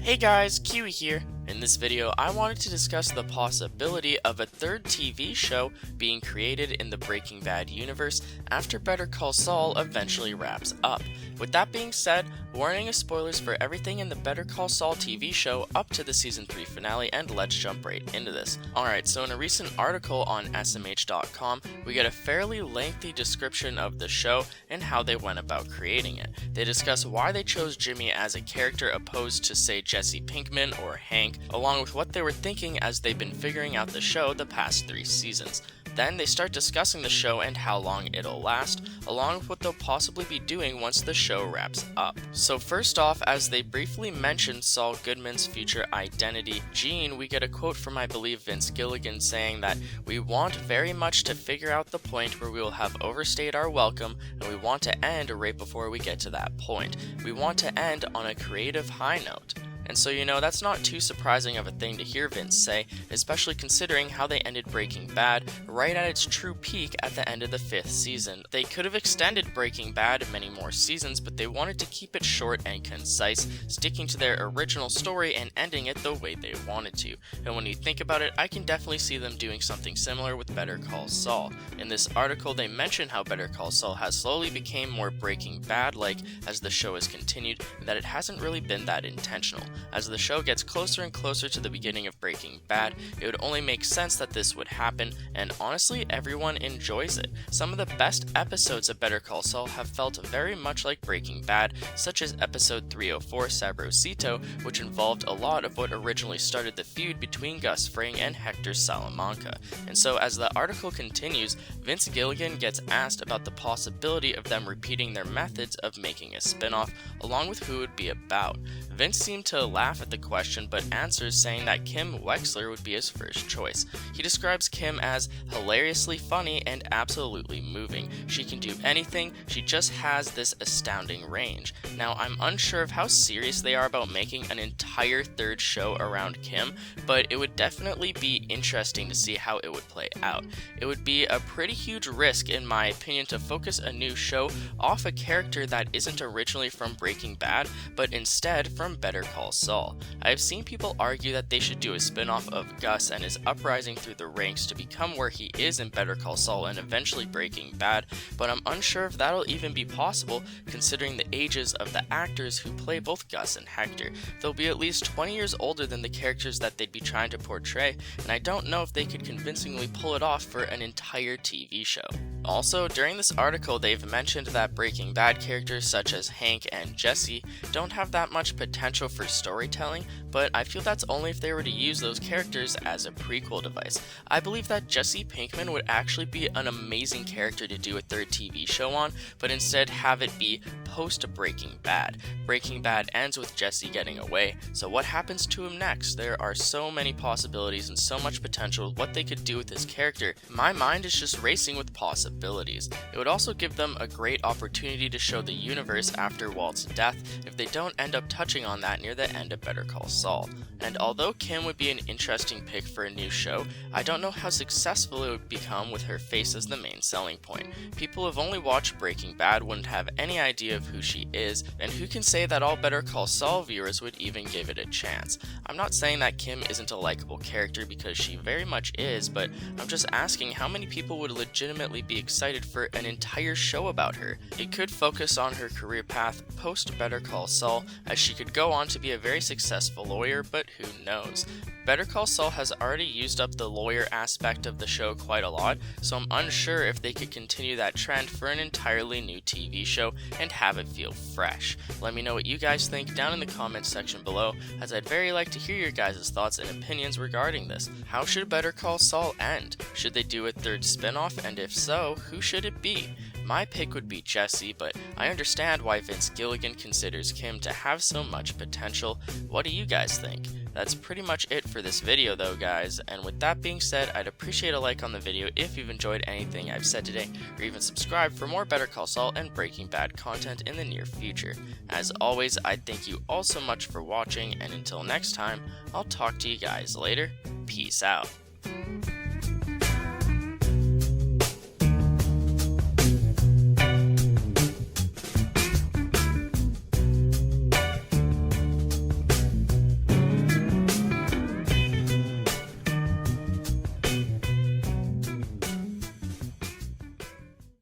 Hey guys, Kiwi here. In this video, I wanted to discuss the possibility of a third TV show being created in the Breaking Bad universe after Better Call Saul eventually wraps up. With that being said, warning of spoilers for everything in the Better Call Saul TV show up to the season 3 finale, and let's jump right into this. Alright, so in a recent article on smh.com, we get a fairly lengthy description of the show and how they went about creating it. They discuss why they chose Jimmy as a character opposed to, say, Jesse Pinkman or Hank, along with what they were thinking as they've been figuring out the show the past 3 seasons. Then they start discussing the show and how long it'll last, along with what they'll possibly be doing once the show wraps up. So first off, as they briefly mentioned Saul Goodman's future identity, Gene, we get a quote from I believe Vince Gilligan saying that we want very much to figure out the point where we will have overstayed our welcome, and we want to end right before we get to that point. We want to end on a creative high note. And so, that's not too surprising of a thing to hear Vince say, especially considering how they ended Breaking Bad right at its true peak at the end of the 5th season. They could have extended Breaking Bad many more seasons, but they wanted to keep it short and concise, sticking to their original story and ending it the way they wanted to. And when you think about it, I can definitely see them doing something similar with Better Call Saul. In this article, they mention how Better Call Saul has slowly become more Breaking Bad-like as the show has continued, and that it hasn't really been that intentional. As the show gets closer and closer to the beginning of Breaking Bad, it would only make sense that this would happen, and honestly, everyone enjoys it. Some of the best episodes of Better Call Saul have felt very much like Breaking Bad, such as episode 304, Sabrosito, which involved a lot of what originally started the feud between Gus Fring and Hector Salamanca. And so as the article continues, Vince Gilligan gets asked about the possibility of them repeating their methods of making a spin-off, along with who it would be about. Vince seemed to laugh at the question, but answers saying that Kim Wexler would be his first choice. He describes Kim as hilariously funny and absolutely moving. She can do anything, she just has this astounding range. Now, I'm unsure of how serious they are about making an entire third show around Kim, but it would definitely be interesting to see how it would play out. It would be a pretty huge risk, in my opinion, to focus a new show off a character that isn't originally from Breaking Bad, but instead from Better Call Saul. I have seen people argue that they should do a spin-off of Gus and his uprising through the ranks to become where he is in Better Call Saul and eventually Breaking Bad, but I'm unsure if that'll even be possible considering the ages of the actors who play both Gus and Hector. They'll be at least 20 years older than the characters that they'd be trying to portray, and I don't know if they could convincingly pull it off for an entire TV show. Also, during this article, they've mentioned that Breaking Bad characters such as Hank and Jesse don't have that much potential for storytelling, but I feel that's only if they were to use those characters as a prequel device. I believe that Jesse Pinkman would actually be an amazing character to do a third TV show on, but instead have it be post-Breaking Bad. Breaking Bad ends with Jesse getting away, so what happens to him next? There are so many possibilities and so much potential with what they could do with this character. My mind is just racing with possibilities. It would also give them a great opportunity to show the universe after Walt's death if they don't end up touching on that near the end of Better Call Saul. And although Kim would be an interesting pick for a new show, I don't know how successful it would become with her face as the main selling point. People who have only watched Breaking Bad wouldn't have any idea of who she is, and who can say that all Better Call Saul viewers would even give it a chance? I'm not saying that Kim isn't a likable character, because she very much is, but I'm just asking how many people would legitimately be excited for an entire show about her. It could focus on her career path post Better Call Saul, as she could go on to be a very successful lawyer, but who knows? Better Call Saul has already used up the lawyer aspect of the show quite a lot, so I'm unsure if they could continue that trend for an entirely new TV show and have it feel fresh. Let me know what you guys think down in the comments section below, as I'd very like to hear your guys' thoughts and opinions regarding this. How should Better Call Saul end? Should they do a third spin-off, and if so, who should it be? My pick would be Jesse, but I understand why Vince Gilligan considers Kim to have so much potential. What do you guys think? That's pretty much it for this video though, guys, and with that being said, I'd appreciate a like on the video if you've enjoyed anything I've said today, or even subscribe for more Better Call Saul and Breaking Bad content in the near future. As always, I thank you all so much for watching, and until next time, I'll talk to you guys later. Peace out.